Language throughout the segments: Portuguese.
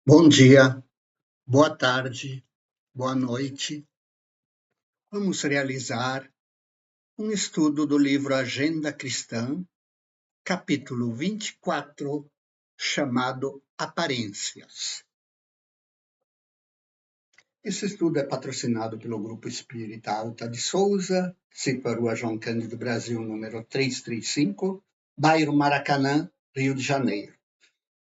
Bom dia, boa tarde, boa noite. Vamos realizar um estudo do livro Agenda Cristã, capítulo 24, chamado Aparências. Esse estudo é patrocinado pelo Grupo Espírita Alta de Souza, SIPA Rua João Cândido Brasil, número 335, bairro Maracanã, Rio de Janeiro.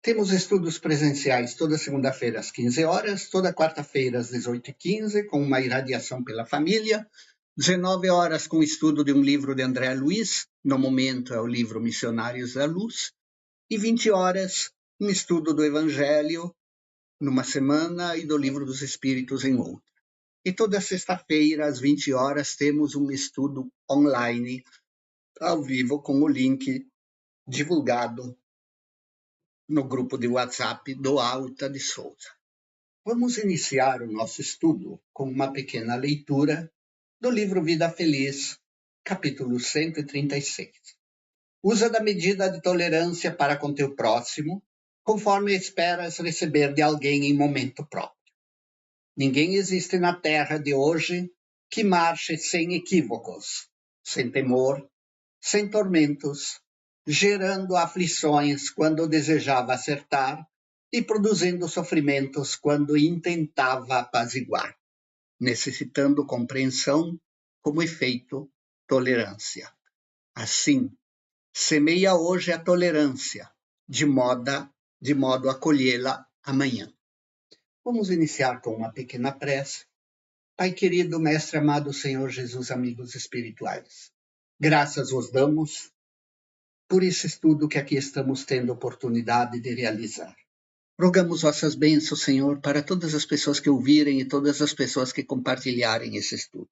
Temos estudos presenciais toda segunda-feira às 15 horas, toda quarta-feira às 18h15, com uma irradiação pela família, 19 horas com o estudo de um livro de André Luiz, no momento é o livro Missionários da Luz, e 20 horas um estudo do Evangelho numa semana e do Livro dos Espíritos em outra. E toda sexta-feira, às 20 horas, temos um estudo online, ao vivo, com o link divulgado no grupo de WhatsApp do Alta de Souza. Vamos iniciar o nosso estudo com uma pequena leitura do livro Vida Feliz, capítulo 136. Usa da medida de tolerância para com teu próximo, conforme esperas receber de alguém em momento próprio. Ninguém existe na terra de hoje que marche sem equívocos, sem temor, sem tormentos, gerando aflições quando desejava acertar e produzindo sofrimentos quando intentava apaziguar, necessitando compreensão como efeito tolerância. Assim, semeia hoje a tolerância, de modo a colhê-la amanhã. Vamos iniciar com uma pequena prece. Pai querido, Mestre amado, Senhor Jesus, amigos espirituais, graças vos damos por esse estudo que aqui estamos tendo oportunidade de realizar. Rogamos vossas bênçãos, Senhor, para todas as pessoas que ouvirem e todas as pessoas que compartilharem esse estudo.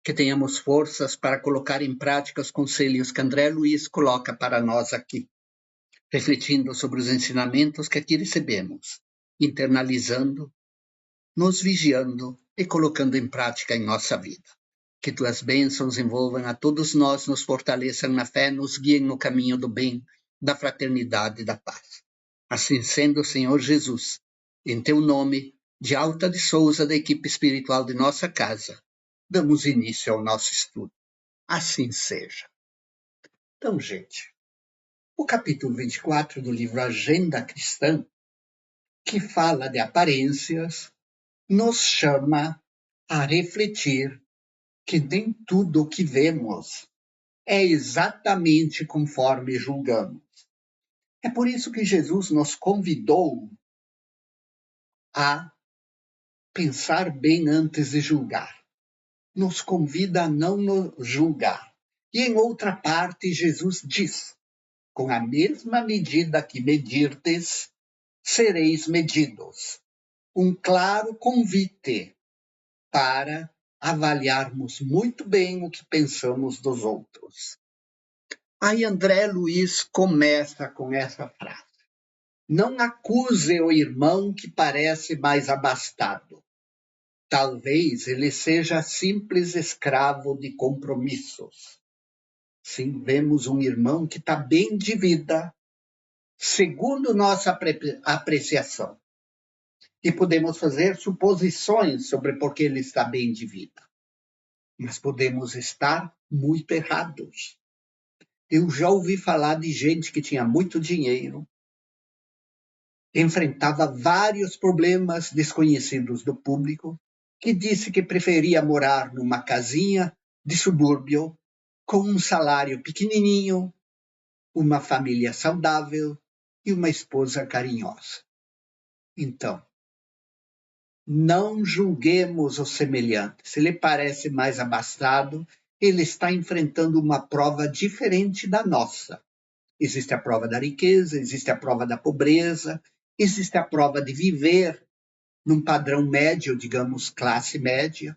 Que tenhamos forças para colocar em prática os conselhos que André Luiz coloca para nós aqui, refletindo sobre os ensinamentos que aqui recebemos, internalizando, nos vigiando e colocando em prática em nossa vida. Que tuas bênçãos envolvam a todos nós, nos fortaleçam na fé, nos guiem no caminho do bem, da fraternidade e da paz. Assim sendo, Senhor Jesus, em teu nome, de Alta de Souza, da equipe espiritual de nossa casa, damos início ao nosso estudo. Assim seja. Então, gente, o capítulo 24 do livro Agenda Cristã, que fala de aparências, nos chama a refletir que nem tudo o que vemos é exatamente conforme julgamos. É por isso que Jesus nos convidou a pensar bem antes de julgar. Nos convida a não nos julgar. E em outra parte, Jesus diz: com a mesma medida que medirdes, sereis medidos. Um claro convite para avaliarmos muito bem o que pensamos dos outros. Aí André Luiz começa com essa frase: não acuse o irmão que parece mais abastado. Talvez ele seja simples escravo de compromissos. Sim, vemos um irmão que está bem de vida, segundo nossa apreciação. E podemos fazer suposições sobre por que ele está bem de vida. Mas podemos estar muito errados. Eu já ouvi falar de gente que tinha muito dinheiro, enfrentava vários problemas desconhecidos do público, que disse que preferia morar numa casinha de subúrbio, com um salário pequenininho, uma família saudável e uma esposa carinhosa. Então, não julguemos o semelhante. Se ele parece mais abastado, ele está enfrentando uma prova diferente da nossa. Existe a prova da riqueza, existe a prova da pobreza, existe a prova de viver num padrão médio, digamos, classe média.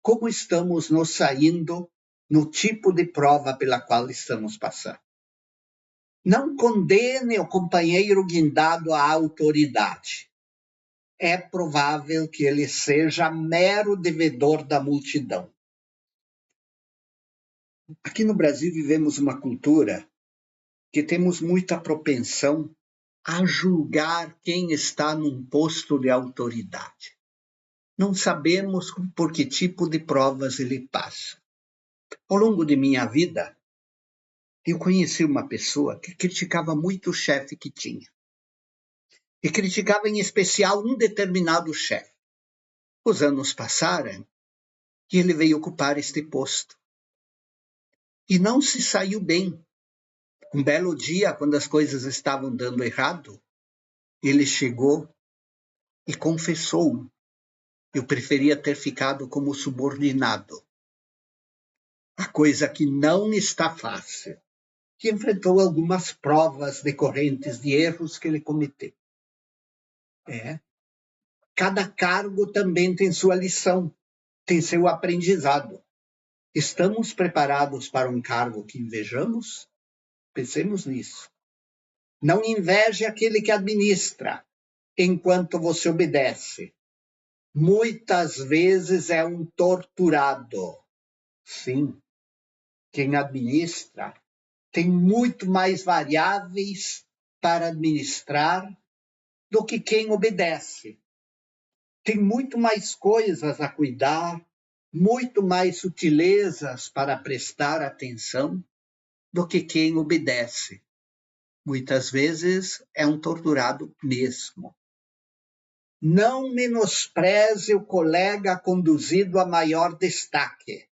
Como estamos nos saindo no tipo de prova pela qual estamos passando? Não condene o companheiro guindado à autoridade. É provável que ele seja mero devedor da multidão. Aqui no Brasil vivemos uma cultura que temos muita propensão a julgar quem está num posto de autoridade. Não sabemos por que tipo de provas ele passa. Ao longo de minha vida, eu conheci uma pessoa que criticava muito o chefe que tinha. E criticava em especial um determinado chefe. Os anos passaram e ele veio ocupar este posto. E não se saiu bem. Um belo dia, quando as coisas estavam dando errado, ele chegou e confessou: eu preferia ter ficado como subordinado. A coisa que não está fácil. Que enfrentou algumas provas decorrentes de erros que ele cometeu. Cada cargo também tem sua lição, tem seu aprendizado. Estamos preparados para um cargo que invejamos? Pensemos nisso. Não inveje aquele que administra, enquanto você obedece. Muitas vezes é um torturado. Sim, quem administra tem muito mais variáveis para administrar do que quem obedece. Tem muito mais coisas a cuidar, muito mais sutilezas para prestar atenção do que quem obedece. Muitas vezes é um torturado mesmo. Não menospreze o colega conduzido a maior destaque.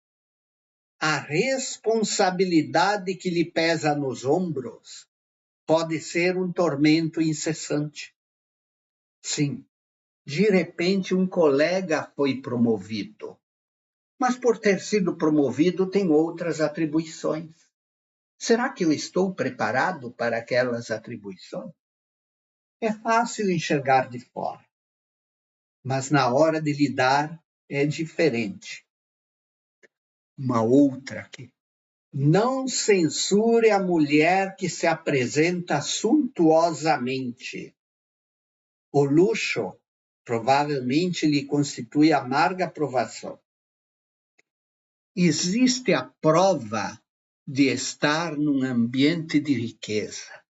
A responsabilidade que lhe pesa nos ombros pode ser um tormento incessante. Sim, de repente um colega foi promovido, mas por ter sido promovido tem outras atribuições. Será que eu estou preparado para aquelas atribuições? É fácil enxergar de fora, mas na hora de lidar é diferente. Uma outra aqui. Não censure a mulher que se apresenta suntuosamente. O luxo provavelmente lhe constitui amarga provação. Existe a prova de estar num ambiente de riqueza,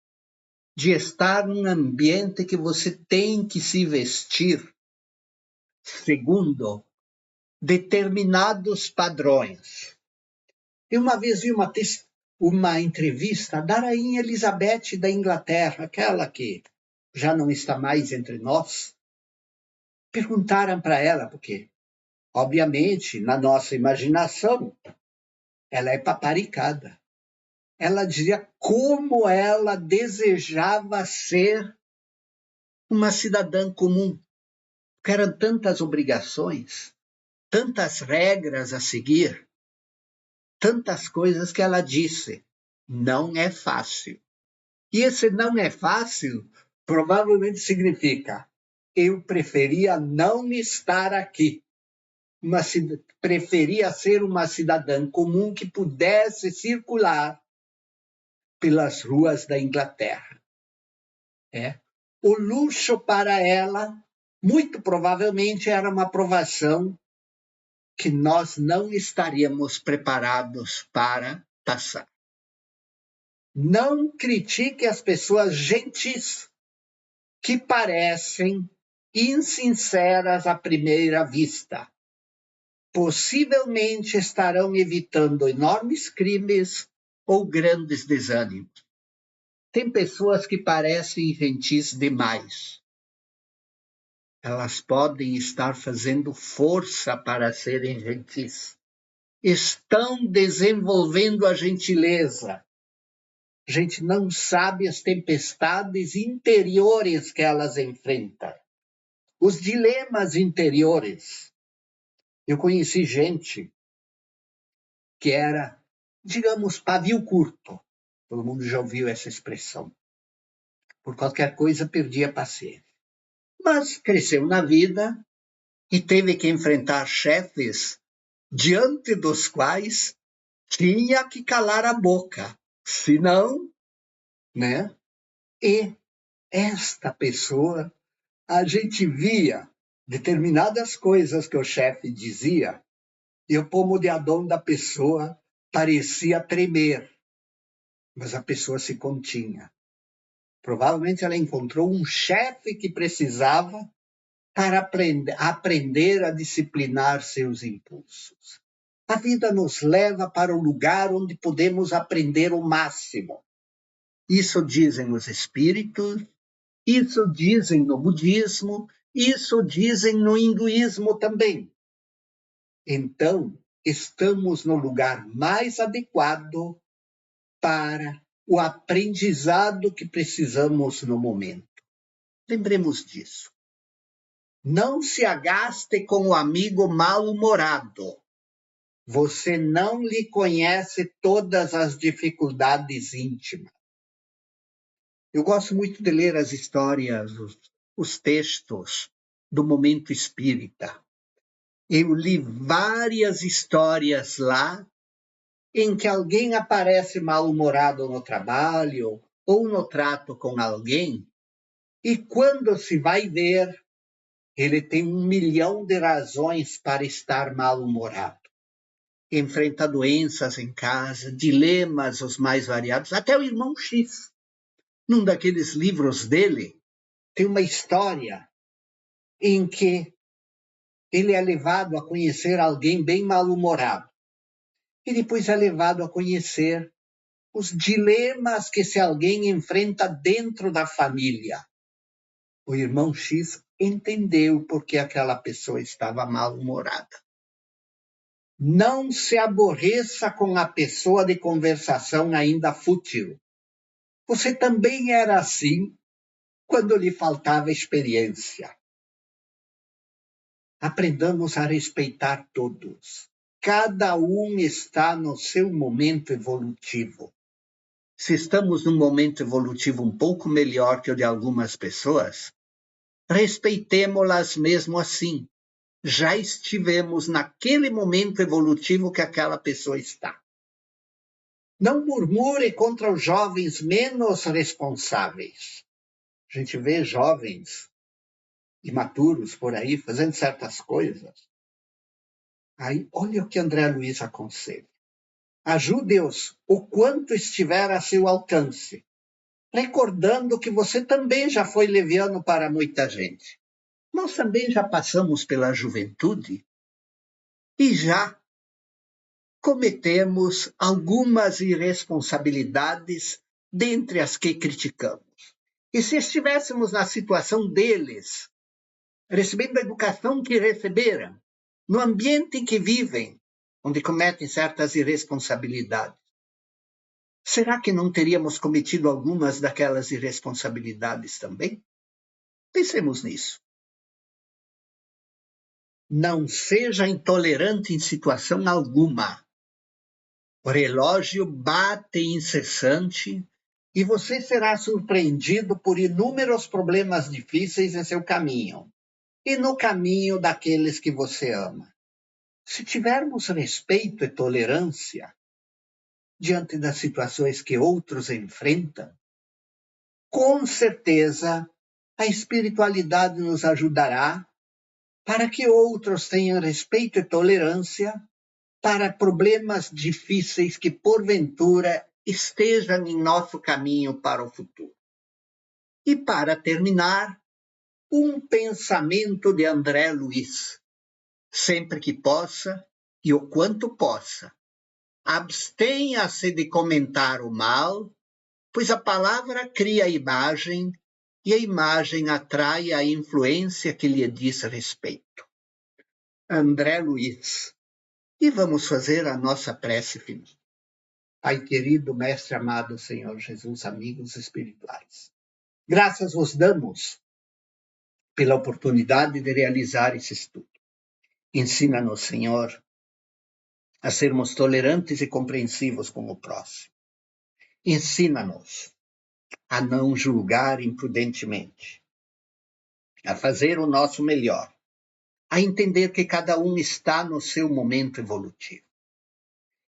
de estar num ambiente que você tem que se vestir segundo determinados padrões. Eu uma vez vi uma entrevista da Rainha Elizabeth da Inglaterra, aquela que já não está mais entre nós. Perguntaram para ela, porque, obviamente, na nossa imaginação, ela é paparicada. Ela dizia como ela desejava ser uma cidadã comum, porque eram tantas obrigações, tantas regras a seguir, tantas coisas que ela disse. Não é fácil. E esse não é fácil provavelmente significa eu preferia não estar aqui. Preferia ser uma cidadã comum que pudesse circular pelas ruas da Inglaterra. O luxo para ela, muito provavelmente, era uma provação que nós não estaríamos preparados para passar. Não critique as pessoas gentis que parecem insinceras à primeira vista. Possivelmente estarão evitando enormes crimes ou grandes desânimos. Tem pessoas que parecem gentis demais. Elas podem estar fazendo força para serem gentis. Estão desenvolvendo a gentileza. A gente não sabe as tempestades interiores que elas enfrentam. Os dilemas interiores. Eu conheci gente que era, digamos, pavio curto. Todo mundo já ouviu essa expressão. Por qualquer coisa, perdia a paciência. Mas cresceu na vida e teve que enfrentar chefes diante dos quais tinha que calar a boca. Senão, né? E esta pessoa, a gente via determinadas coisas que o chefe dizia e o pomo de Adão da pessoa parecia tremer, mas a pessoa se continha. Provavelmente ela encontrou um chefe que precisava para aprender a disciplinar seus impulsos. A vida nos leva para o lugar onde podemos aprender o máximo. Isso dizem os espíritos, isso dizem no budismo, isso dizem no hinduísmo também. Então, estamos no lugar mais adequado para o aprendizado que precisamos no momento. Lembremos disso. Não se agaste com o amigo mal-humorado. Você não lhe conhece todas as dificuldades íntimas. Eu gosto muito de ler as histórias, os textos do momento espírita. Eu li várias histórias lá em que alguém aparece mal-humorado no trabalho ou no trato com alguém, e quando se vai ver, ele tem 1 milhão de razões para estar mal-humorado. Enfrenta doenças em casa, dilemas os mais variados, até o irmão X. Num daqueles livros dele, tem uma história em que ele é levado a conhecer alguém bem mal-humorado. E depois é levado a conhecer os dilemas que esse alguém enfrenta dentro da família. O irmão X entendeu por que aquela pessoa estava mal-humorada. Não se aborreça com a pessoa de conversação ainda fútil. Você também era assim quando lhe faltava experiência. Aprendamos a respeitar todos. Cada um está no seu momento evolutivo. Se estamos num momento evolutivo um pouco melhor que o de algumas pessoas, respeitemo-las mesmo assim. Já estivemos naquele momento evolutivo que aquela pessoa está. Não murmure contra os jovens menos responsáveis. A gente vê jovens imaturos por aí fazendo certas coisas. Aí, olha o que André Luiz aconselha. Ajude-os o quanto estiver a seu alcance, recordando que você também já foi leviano para muita gente. Nós também já passamos pela juventude e já cometemos algumas irresponsabilidades dentre as que criticamos. E se estivéssemos na situação deles, recebendo a educação que receberam, no ambiente em que vivem, onde cometem certas irresponsabilidades, será que não teríamos cometido algumas daquelas irresponsabilidades também? Pensemos nisso. Não seja intolerante em situação alguma. O relógio bate incessante e você será surpreendido por inúmeros problemas difíceis em seu caminho e no caminho daqueles que você ama. Se tivermos respeito e tolerância diante das situações que outros enfrentam, com certeza a espiritualidade nos ajudará para que outros tenham respeito e tolerância para problemas difíceis que, porventura, estejam em nosso caminho para o futuro. E, para terminar, um pensamento de André Luiz. Sempre que possa, e o quanto possa, abstenha-se de comentar o mal, pois a palavra cria a imagem e a imagem atrai a influência que lhe diz respeito. André Luiz. E vamos fazer a nossa prece final. Pai querido, Mestre amado, Senhor Jesus, amigos espirituais. Graças vos damos pela oportunidade de realizar esse estudo. Ensina-nos, Senhor, a sermos tolerantes e compreensivos com o próximo. Ensina-nos a não julgar imprudentemente, a fazer o nosso melhor, a entender que cada um está no seu momento evolutivo.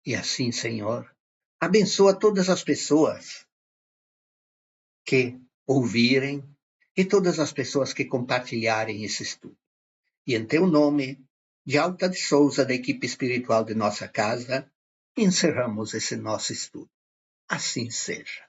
E assim, Senhor, abençoa todas as pessoas que ouvirem e todas as pessoas que compartilharem esse estudo. E em teu nome, de Alta de Souza, da equipe espiritual de nossa casa, encerramos esse nosso estudo. Assim seja.